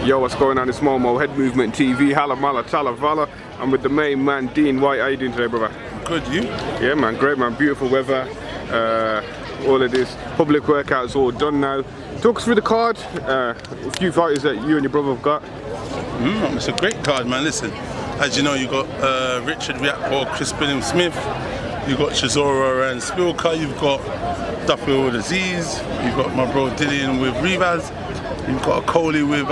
Yo, what's going on? It's Momo, Head Movement TV, Halamala, Talavala. I'm with the main man, Dean Whyte. How you doing today, brother? Good, you? Yeah, man, great, man. Beautiful weather. All of this public workouts all done now. Talk us through the card. A few fighters that you and your brother have got. It's a great card, man. Listen, as you know, you got Richard Riakpo, Chris Billiam-Smith. You've got Chisora and Spilka. You've got Duffield Aziz. You've got my bro DILLIAN with Rivas. You've got a Coley with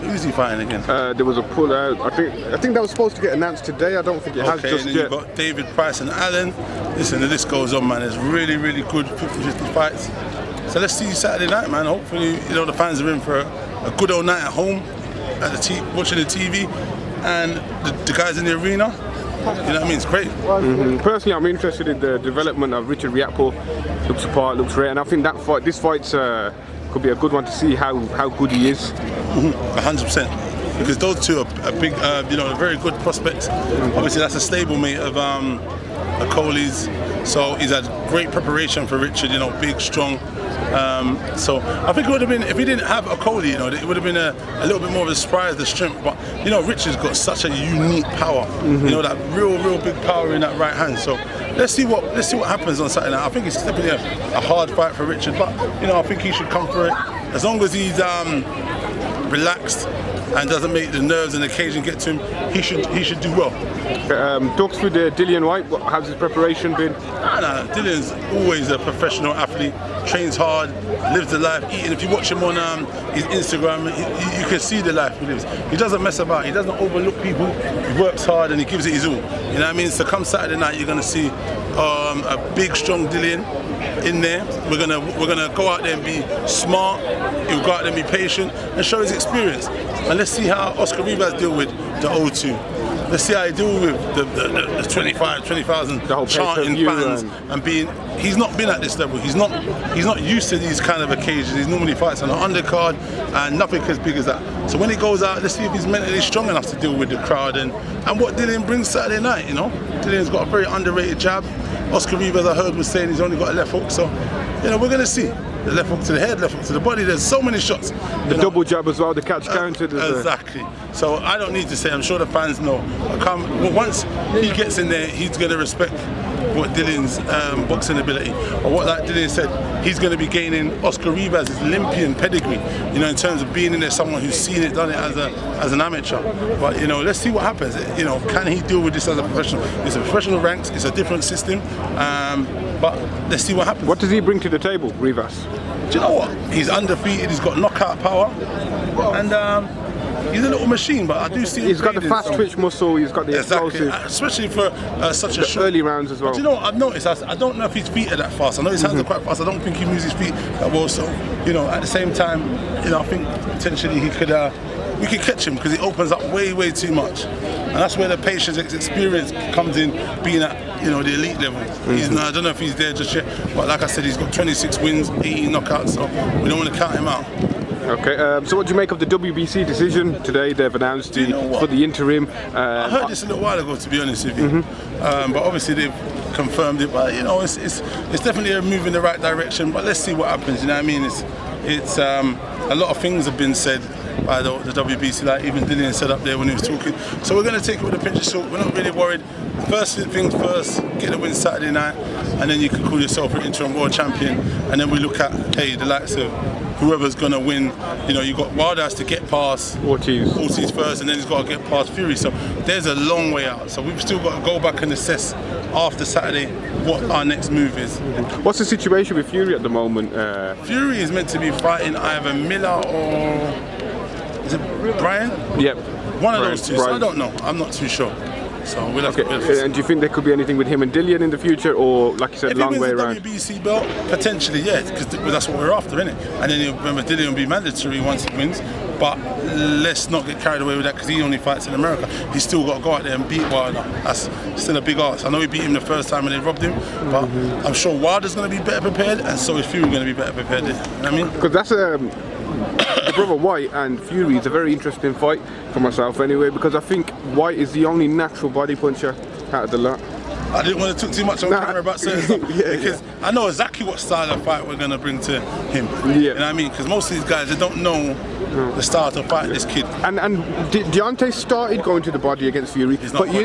who's he fighting again? There was a pull out. I think that was supposed to get announced today. I don't think it has just and then yet. You've got David Price and Allen. Listen, the list goes on, man. There's really, really good 50-50 fights. So let's see you Saturday night, man. Hopefully, you know, the fans are in for a good old night at home, at the watching the TV, and the guys in the arena. You know what I mean? It's great. Personally, I'm interested in the development of Richard Riakpo. Looks apart, looks rare, and I think that fight, this fight's could be a good one to see how good he is. 100%. Because those two are big, you know, very good prospects. Obviously, that's a stablemate of Coley's. So he's had great preparation for Richard. You know, big, strong. So I think it would have been, if he didn't have a Coley, you know, it would have been a little bit more of a surprise, the strength. But you know, Richard's got such a unique power. You know, that real big power in that right hand. So let's see what happens on Saturday night. I think it's definitely a hard fight for Richard, but you know, I think he should come for it as long as he's relaxed and doesn't make the nerves and occasion get to him. He should do well. Talk through the DILLIAN Whyte. How's his preparation been? Nah, DILLIAN's always a professional athlete, trains hard, lives the life, eating. If you watch him on his Instagram, you can see the life he lives. He doesn't mess about, he doesn't overlook people, he works hard and he gives it his all. You know what I mean? So come Saturday night, you're gonna see a big, strong DILLIAN in there. We're gonna go out there and be smart, he'll go out there and be patient and show his experience. And let's see how Oscar Rivas deal with the O2. Let's see how he deal with the 20,000 chanting fans and being. He's not been at this level. He's not used to these kind of occasions. He normally fights on an undercard and nothing as big as that. So when he goes out, let's see if he's mentally strong enough to deal with the crowd and what DILLIAN brings Saturday night. You know, DILLIAN's got a very underrated jab. Oscar Rivas, I heard, was saying he's only got a left hook. So you know, we're gonna see. The left hook to the head, left hook to the body. There's so many shots. The double jab as well, the catch counter. Exactly. So I don't need to say, I'm sure the fans know. Once he gets in there, he's going to respect what DILLIAN's boxing ability. Or what like DILLIAN said, he's going to be gaining Oscar Rivas' Olympian pedigree, you know, in terms of being in there, someone who's seen it, done it as an amateur. But, you know, let's see what happens. You know, can he deal with this as a professional? It's a professional ranks, it's a different system. But let's see what happens. What does he bring to the table, Rivas? Do you know what? He's undefeated, he's got knockout power, and he's a little machine, but I do see him. He's got the fast twitch muscle, he's got the explosive. Especially for such a short... early rounds as well. But you know what I've noticed? I don't know if his feet are that fast. I know his hands are quite fast. I don't think he moves his feet that well. So, you know, at the same time, you know, I think potentially he could... we could catch him because he opens up way too much, and that's where the patience, experience comes in, being at, you know, the elite level. He's not, I don't know if he's there just yet, but like I said, he's got 26 wins, 18 knockouts, so we don't want to count him out. Okay, so what do you make of the WBC decision today? They've announced for the interim. I heard this a little while ago, to be honest with you, but obviously they've confirmed it. But you know, it's definitely a move in the right direction. But let's see what happens. You know what I mean? It's a lot of things have been said by the WBC, like even DILLIAN said up there when he was talking. So we're going to take it with a pinch of salt. We're not really worried. First things first, get a win Saturday night, and then you can call yourself an interim world champion. And then we look at, hey, the likes of whoever's going to win. You know, you've got Wilder has to get past Ortiz first, and then he's got to get past Fury. So there's a long way out. So we've still got to go back and assess after Saturday what our next move is. What's the situation with Fury at the moment? Fury is meant to be fighting either Miller or... is it Brian? Yep. One of those two. So I don't know. I'm not too sure. So we'll have to. And do you think there could be anything with him and DILLIAN in the future, or like you said, if long way around? If he wins the WBC belt, potentially, yeah, because that's what we're after, isn't it? And then remember, DILLIAN will be mandatory once he wins. But let's not get carried away with that because he only fights in America. He's still got to go out there and beat Wilder. That's still a big ask. I know he beat him the first time and they robbed him, but I'm sure Wilder's going to be better prepared, and so is Fury going to be better prepared. You know what I mean? Because that's the brother Whyte and Fury is a very interesting fight for myself anyway, because I think Whyte is the only natural body puncher out of the lot. I didn't want to talk too much on camera about certain stuff because I know exactly what style of fight we're going to bring to him. You know what I mean? Because most of these guys, they don't know the style to fight this kid. And Deontay started going to the body against Fury, but if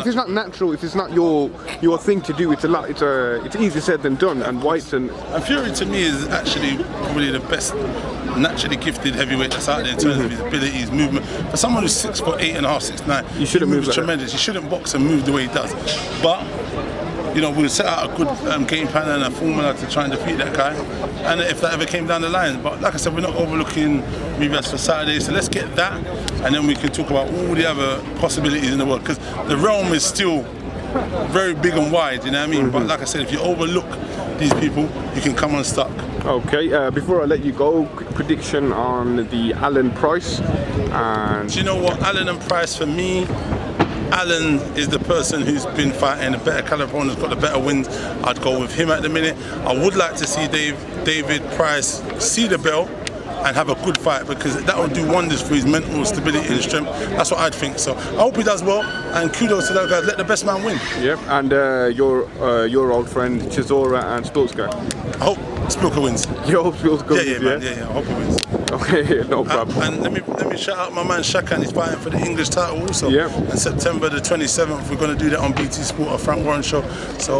it's not natural, if it's not your thing to do, it's easier said than done. And Whyte and Fury to me is actually probably the best naturally gifted heavyweight that's out there in terms of his ability, his movement. For someone who's 6'8.5", 6'9", you shouldn't move like tremendous. He shouldn't box and move the way he does. But you know, we'll set out a good game plan and a formula to try and defeat that guy. And if that ever came down the line, but like I said, we're not overlooking Rivas for Saturday, so let's get that, and then we can talk about all the other possibilities in the world, because the realm is still very big and wide, you know what I mean? But like I said, if you overlook these people, you can come unstuck. Okay, before I let you go, quick prediction on the Allen Price. And do you know what, Allen and Price, for me, Allen is the person who's been fighting a better caliber opponent, has got the better wins. I'd go with him at the minute. I would like to see David Price see the bell and have a good fight, because that will do wonders for his mental stability and strength. That's what I'd think. So I hope he does well, and kudos to those guys. Let the best man win. Yep, and your old friend Chisora and Stoltzka. I hope Spilker wins. You hope Spilker wins? Yeah, I hope he wins. Okay, no problem. And let me shout out my man Shakan. He's fighting for the English title also. Yep. And September the 27th, we're going to do that on BT Sport, a Frank Warren show. So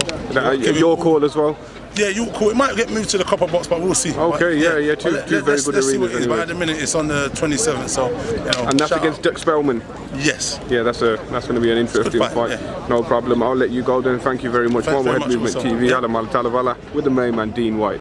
your call as well. Yeah, you cool. It might get moved to the copper box, but we'll see. Okay, but, yeah, two very good arenas. Let's see what it is. Anyway. But at the minute, it's on the 27th, so you know. And that's against Dick Spellman. Yes. Yeah, that's going to be an interesting fight. Yeah. No problem. I'll let you go then. Thank you very much. Thanks More very Head much Movement also. TV. Yeah. Adam Al Talavala with the main man Dean Whyte.